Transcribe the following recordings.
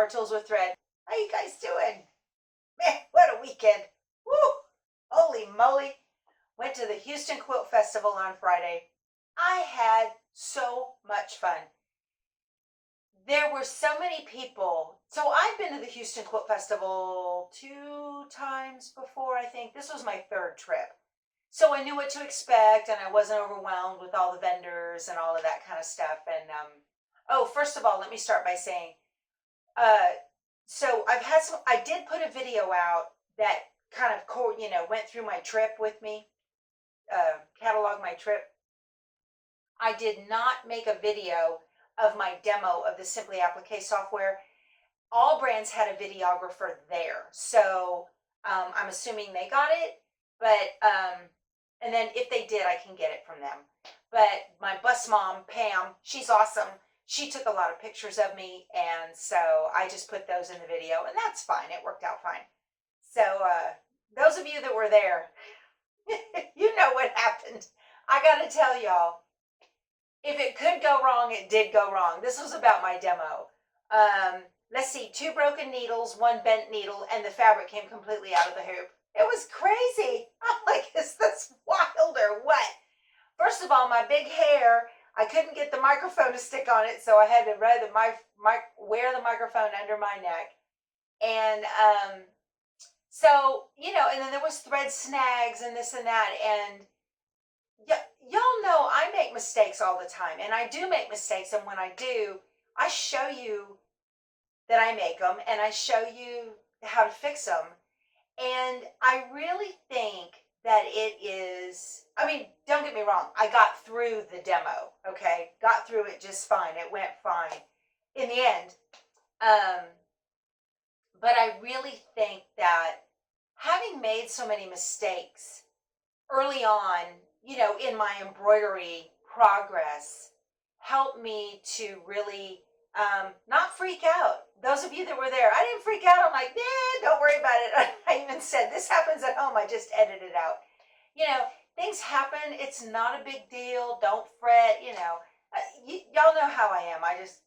Power Tools with Thread. How you guys doing? Man, what a weekend. Woo! Holy moly. Went to the Houston Quilt Festival on Friday. I had so much fun. There were so many people. So I've been to the Houston Quilt Festival 2 times before, I think. This was my 3rd trip. So I knew what to expect, and I wasn't overwhelmed with all the vendors and all of that kind of stuff. And oh, first of all, let me start by saying, so I did put a video out that kind of, went through my trip with me, cataloged my trip. I did not make a video of my demo of the Simply Applique software. All brands had a videographer there. So I'm assuming they got it, but, and then if they did, I can get it from them. But my bus mom, Pam, she's awesome. She took a lot of pictures of me, and so I just put those in the video, and that's fine. It worked out fine. So those of you that were there, you know what happened. I got to tell y'all, if it could go wrong, it did go wrong. This was about my demo. Let's see, 2 broken needles, 1 bent needle, and the fabric came completely out of the hoop. It was crazy. I'm like, is this wild or what? First of all, my big hair, I couldn't get the microphone to stick on it, so I had to wear the microphone under my neck. And so, and then there was thread snags and this and that. And y'all know I make mistakes all the time. And I do make mistakes. And when I do, I show you that I make them, and I show you how to fix them. And I really think that it is, don't get me wrong, I got through the demo, okay? Got through it just fine. It went fine in the end. But I really think that having made so many mistakes early on, in my embroidery progress, helped me to really not freak out. Those of you that were there, I didn't freak out. I'm like, don't worry about it. I even said, this happens at home. I just edit it out. Things happen. It's not a big deal. Don't fret. Y'all know how I am. I just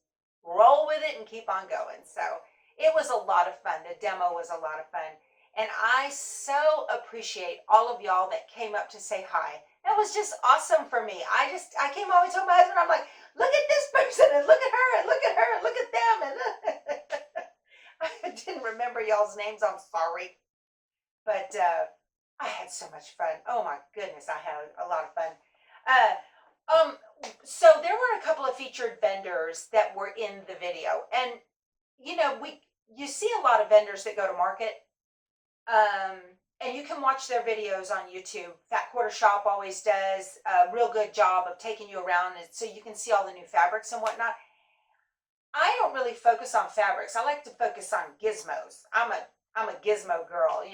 roll with it and keep on going. So it was a lot of fun. The demo was a lot of fun. And I so appreciate all of y'all that came up to say hi. That was just awesome for me. I came home and told my husband, I'm like, look at this person, and look at her, and look at her, and look at them. And I didn't remember y'all's names. I'm sorry. But I had so much fun. Oh my goodness, I had a lot of fun. So there were a couple of featured vendors that were in the video. And, you see a lot of vendors that go to market. And you can watch their videos on YouTube. Fat Quarter Shop always does a real good job of taking you around, so you can see all the new fabrics and whatnot. I don't really focus on fabrics. I like to focus on gizmos. I'm a gizmo girl,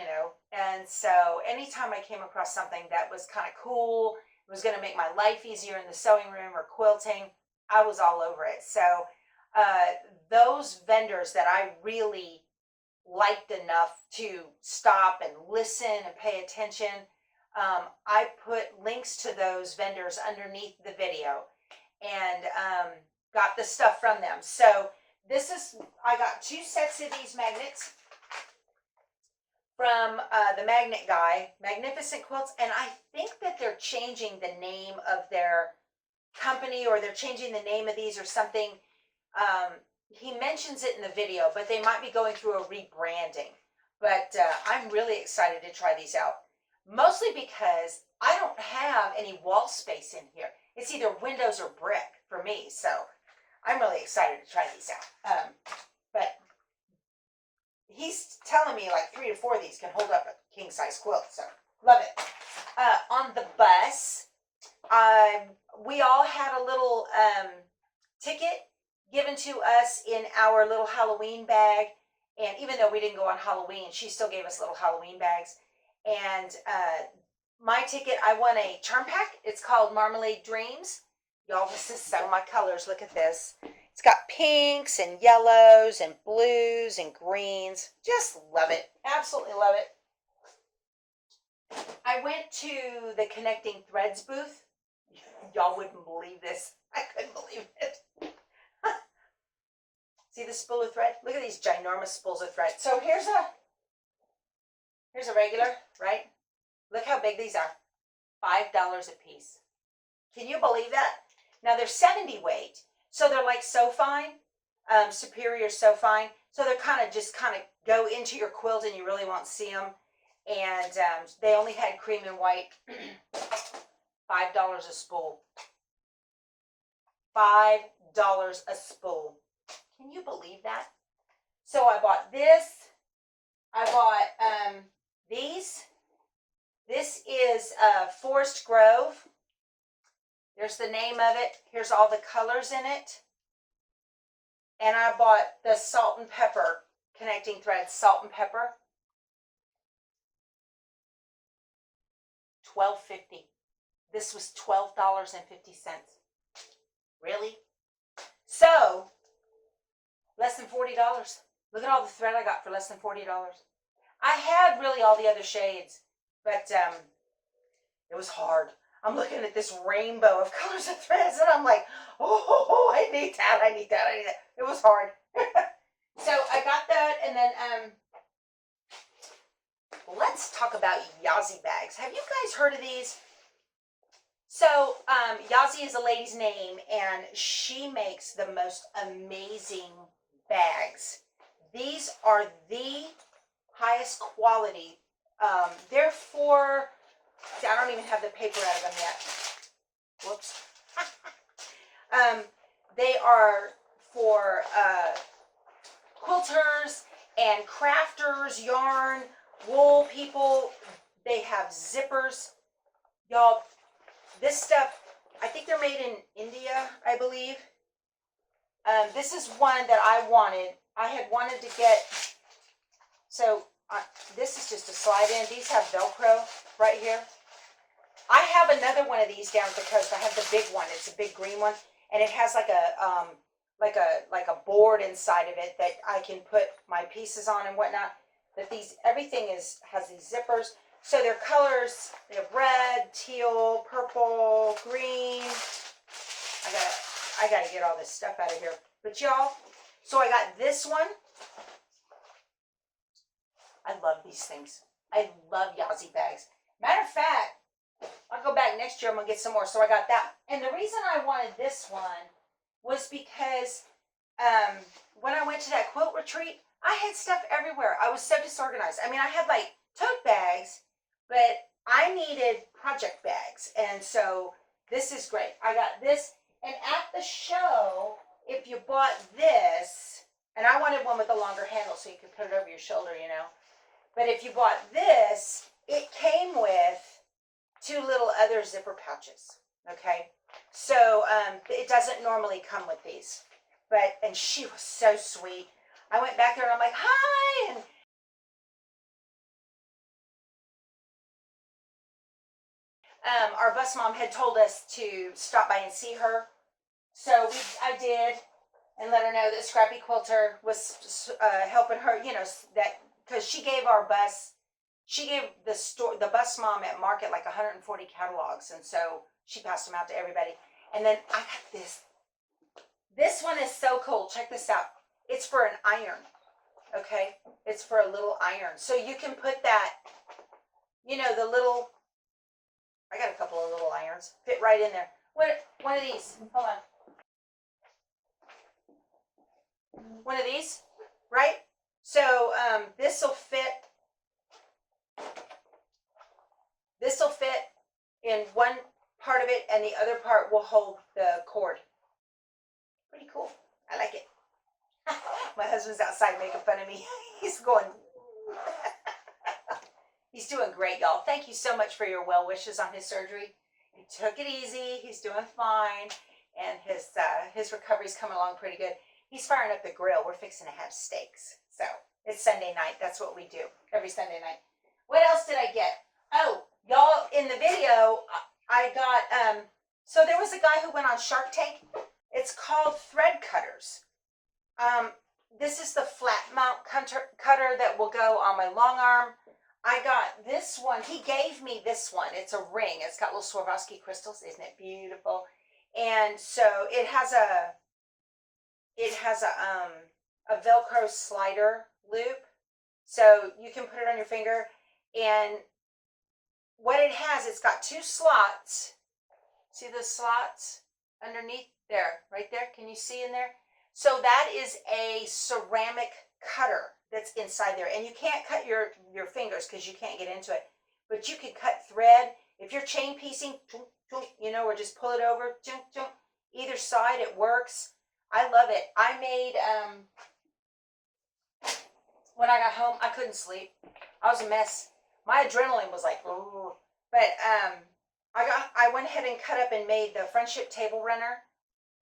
And so anytime I came across something that was kind of cool, was going to make my life easier in the sewing room or quilting, I was all over it. So those vendors that I really liked enough to stop and listen and pay attention, I put links to those vendors underneath the video, and got the stuff from them. So I got 2 sets of these magnets from the Magnet Guy, Magnificent Quilts, and I think that they're changing the name of their company, or they're changing the name of these or something. He mentions it in the video, but they might be going through a rebranding. But I'm really excited to try these out, mostly because I don't have any wall space in here. It's either windows or brick for me, so I'm really excited to try these out. But he's telling me like 3 to 4 of these can hold up a king-size quilt, so love it. On the bus, we all had a little ticket given to us in our little Halloween bag. And even though we didn't go on Halloween, she still gave us little Halloween bags. And my ticket, I won a charm pack. It's called Marmalade Dreams. Y'all, this is so my colors. Look at this. It's got pinks and yellows and blues and greens. Just love it. Absolutely love it. I went to the Connecting Threads booth. Y'all wouldn't believe this. I couldn't believe it. See the spool of thread? Look at these ginormous spools of thread. So here's a regular, right? Look how big these are. $5 a piece. Can you believe that? Now they're 70 weight, so they're like so fine, superior so fine. So they're just kind of go into your quilt and you really won't see them. And they only had cream and white. $5 a spool. $5 a spool. Can you believe that? So I bought this. I bought these. This is Forest Grove. There's the name of it. Here's all the colors in it. And I bought the salt and pepper connecting threads. Salt and pepper. $12.50. This was $12.50. Really? So, less than $40. Look at all the thread I got for less than $40. I had really all the other shades, but it was hard. I'm looking at this rainbow of colors of threads, and I'm like, oh, I need that, I need that, I need that. It was hard. So I got that, and then let's talk about Yahzee Bags. Have you guys heard of these? So Yahzee is a lady's name, and she makes the most amazing bags. These are the highest quality. They're for, see, I don't even have the paper out of them yet. Whoops. They are for quilters and crafters, yarn, wool people. They have zippers. Y'all, this stuff, I think they're made in India, I believe. This is one that I wanted. I had wanted to get, so this is just a slide in. These have Velcro right here. I have another one of these down at the coast. I have the big one. It's a big green one, and it has like a board inside of it that I can put my pieces on and whatnot. But everything has these zippers. So their colors, they have red, teal, purple, green. I gotta get all this stuff out of here. But y'all, so I got this one. I love these things. I love Yahzee Bags. Matter of fact, I'll go back next year. I'm going to get some more. So I got that. And the reason I wanted this one was because when I went to that quilt retreat, I had stuff everywhere. I was so disorganized. I mean, I had like tote bags, but I needed project bags. And so this is great. I got this. And at the show, if you bought this, and I wanted one with a longer handle so you could put it over your shoulder, you know. But if you bought this, it came with 2 little other zipper pouches, okay? So it doesn't normally come with these. And she was so sweet. I went back there and I'm like, hi! And our bus mom had told us to stop by and see her. So I did, and let her know that Scrappy Quilter was helping her, you know, that because she gave the bus mom at market like 140 catalogs, and so she passed them out to everybody. And then I got this. This one is so cool. Check this out. It's for an iron, okay? It's for a little iron. So you can put that, you know, I got a couple of little irons. Fit right in there. One of these. Hold on. One of these, right? So this will fit in one part of it, and the other part will hold the cord. Pretty cool. I like it. My husband's outside making fun of me. He's going. He's doing great, y'all. Thank you so much for your well wishes on his surgery. He took it easy. He's doing fine, and his recovery's coming along pretty good. He's firing up the grill. We're fixing to have steaks. So it's Sunday night. That's what we do every Sunday night. What else did I get? Oh, y'all, in the video, I got, so there was a guy who went on Shark Tank. It's called Thread Cutters. This is the flat mount cutter that will go on my long arm. I got this one. He gave me this one. It's a ring. It's got little Swarovski crystals. Isn't it beautiful? And so it has a a Velcro slider loop. So you can put it on your finger. And what it has, it's got 2 slots. See the slots underneath there, right there? Can you see in there? So that is a ceramic cutter that's inside there. And you can't cut your fingers because you can't get into it. But you can cut thread. If you're chain piecing, you know, or just pull it over, either side, it works. I love it. I made, when I got home, I couldn't sleep. I was a mess. My adrenaline was like, ooh. But I went ahead and cut up and made the Friendship Table Runner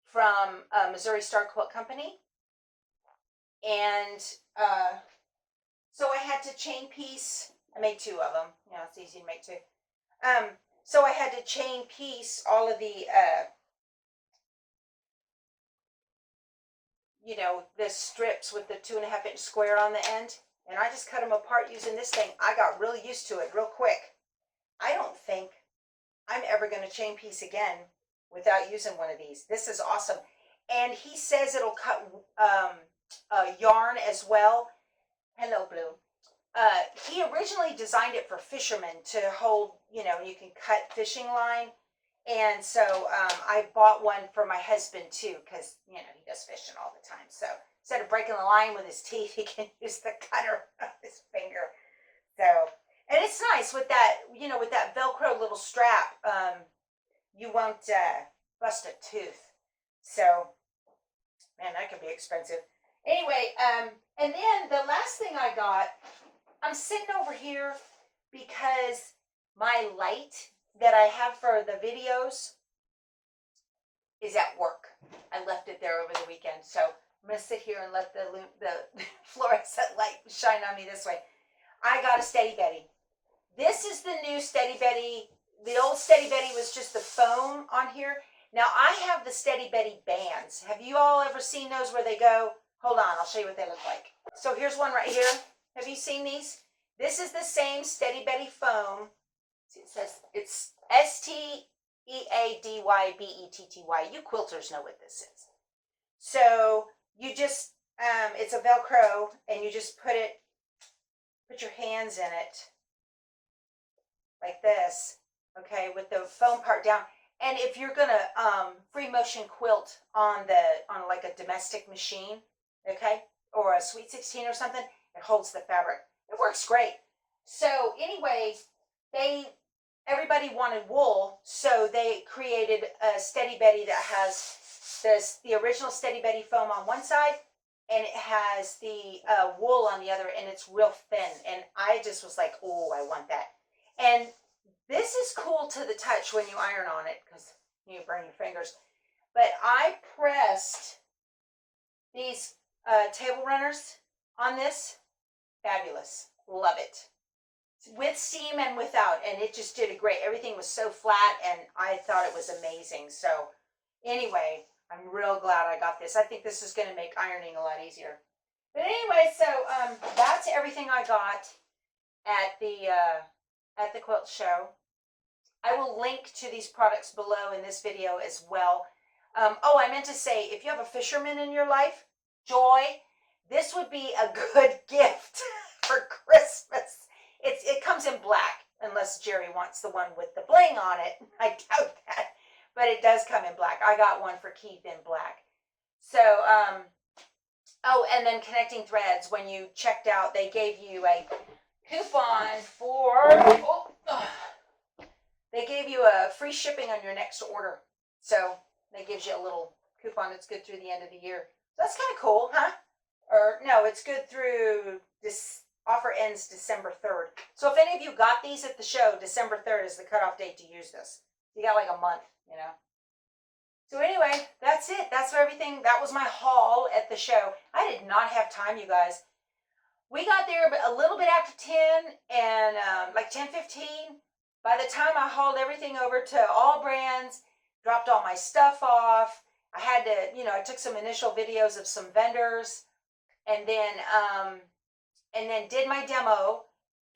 from Missouri Star Quilt Company. And so I had to chain piece. I made 2 of them. You know, it's easy to make 2. So I had to chain piece all of the, you know, the strips with the 2.5-inch square on the end. And I just cut them apart using this thing. I got really used to it real quick. I don't think I'm ever going to chain piece again without using one of these. This is awesome. And he says it'll cut yarn as well. Hello, Blue. He originally designed it for fishermen to hold, you know, you can cut fishing line. And so I bought one for my husband too, because, you know, he does fishing all the time. So instead of breaking the line with his teeth, he can use the cutter of his finger. So, and it's nice with that, you know, with that Velcro little strap, you won't bust a tooth. So, man, that could be expensive. Anyway, and then the last thing I got, I'm sitting over here because my light that I have for the videos is at work. I left it there over the weekend. So I'm going to sit here and let the fluorescent light shine on me this way. I got a Steady Betty. This is the new Steady Betty. The old Steady Betty was just the foam on here. Now I have the Steady Betty bands. Have you all ever seen those where they go? Hold on, I'll show you what they look like. So here's one right here. Have you seen these? This is the same Steady Betty foam. See, it says it's SteadyBetty. You quilters know what this is. So you just, it's a Velcro, and you just put your hands in it like this, okay, with the foam part down. And if you're gonna free motion quilt on like a domestic machine, okay, or a Sweet 16 or something, it holds the fabric. It works great. So anyway, everybody wanted wool, so they created a Steady Betty that has the original Steady Betty foam on one side, and it has the wool on the other, and it's real thin. And I just was like, oh, I want that. And this is cool to the touch when you iron on it, because you burn your fingers. But I pressed these table runners on this. Fabulous. Love it. With steam and without, and it just did a great. Everything was so flat, and I thought it was amazing. So anyway, I'm real glad I got this. I think this is going to make ironing a lot easier. But anyway, so that's everything I got at the quilt show. I will link to these products below in this video as well. Oh, I meant to say, if you have a fisherman in your life, Joy, this would be a good gift for Christmas. It comes in black, unless Jerry wants the one with the bling on it. I doubt that, but it does come in black. I got one for Keith in black. So, oh, and then Connecting Threads, when you checked out, they gave you a coupon for, they gave you a free shipping on your next order. So that gives you a little coupon that's good through the end of the year. So that's kind of cool, huh? Or no, it's good through this. Offer ends December 3rd. So if any of you got these at the show, December 3rd is the cutoff date to use this. You got like a month, you know. So anyway, that's it. That's everything. That was my haul at the show. I did not have time, you guys. We got there a little bit after 10 and like 10:15. By the time I hauled everything over to All Brands, dropped all my stuff off, I had to, you know, I took some initial videos of some vendors, and then did my demo,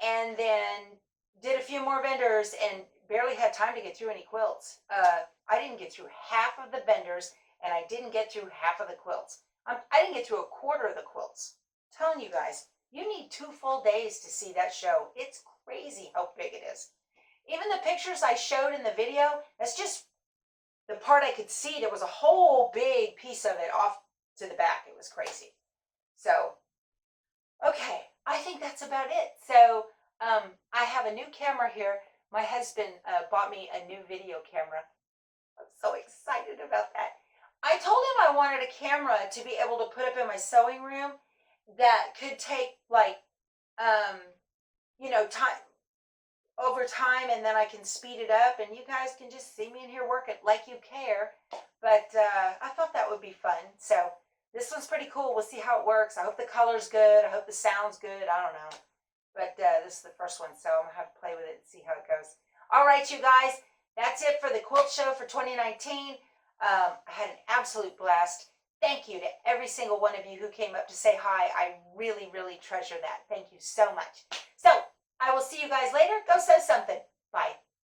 and then did a few more vendors, and barely had time to get through any quilts. I didn't get through half of the vendors, and I didn't get through half of the quilts. I didn't get through a quarter of the quilts. I'm telling you guys, you need 2 full days to see that show. It's crazy how big it is. Even the pictures I showed in the video, that's just the part I could see. There was a whole big piece of it off to the back. It was crazy. So, okay, I think that's about it. So, I have a new camera here. My husband bought me a new video camera. I'm so excited about that. I told him I wanted a camera to be able to put up in my sewing room that could take like, um, time over time, and then I can speed it up, and you guys can just see me in here working like you care. But I thought that would be fun. So this one's pretty cool. We'll see how it works. I hope the color's good. I hope the sound's good. I don't know. But this is the first one, so I'm going to have to play with it and see how it goes. All right, you guys. That's it for the quilt show for 2019. I had an absolute blast. Thank you to every single one of you who came up to say hi. I really, really treasure that. Thank you so much. So I will see you guys later. Go sew something.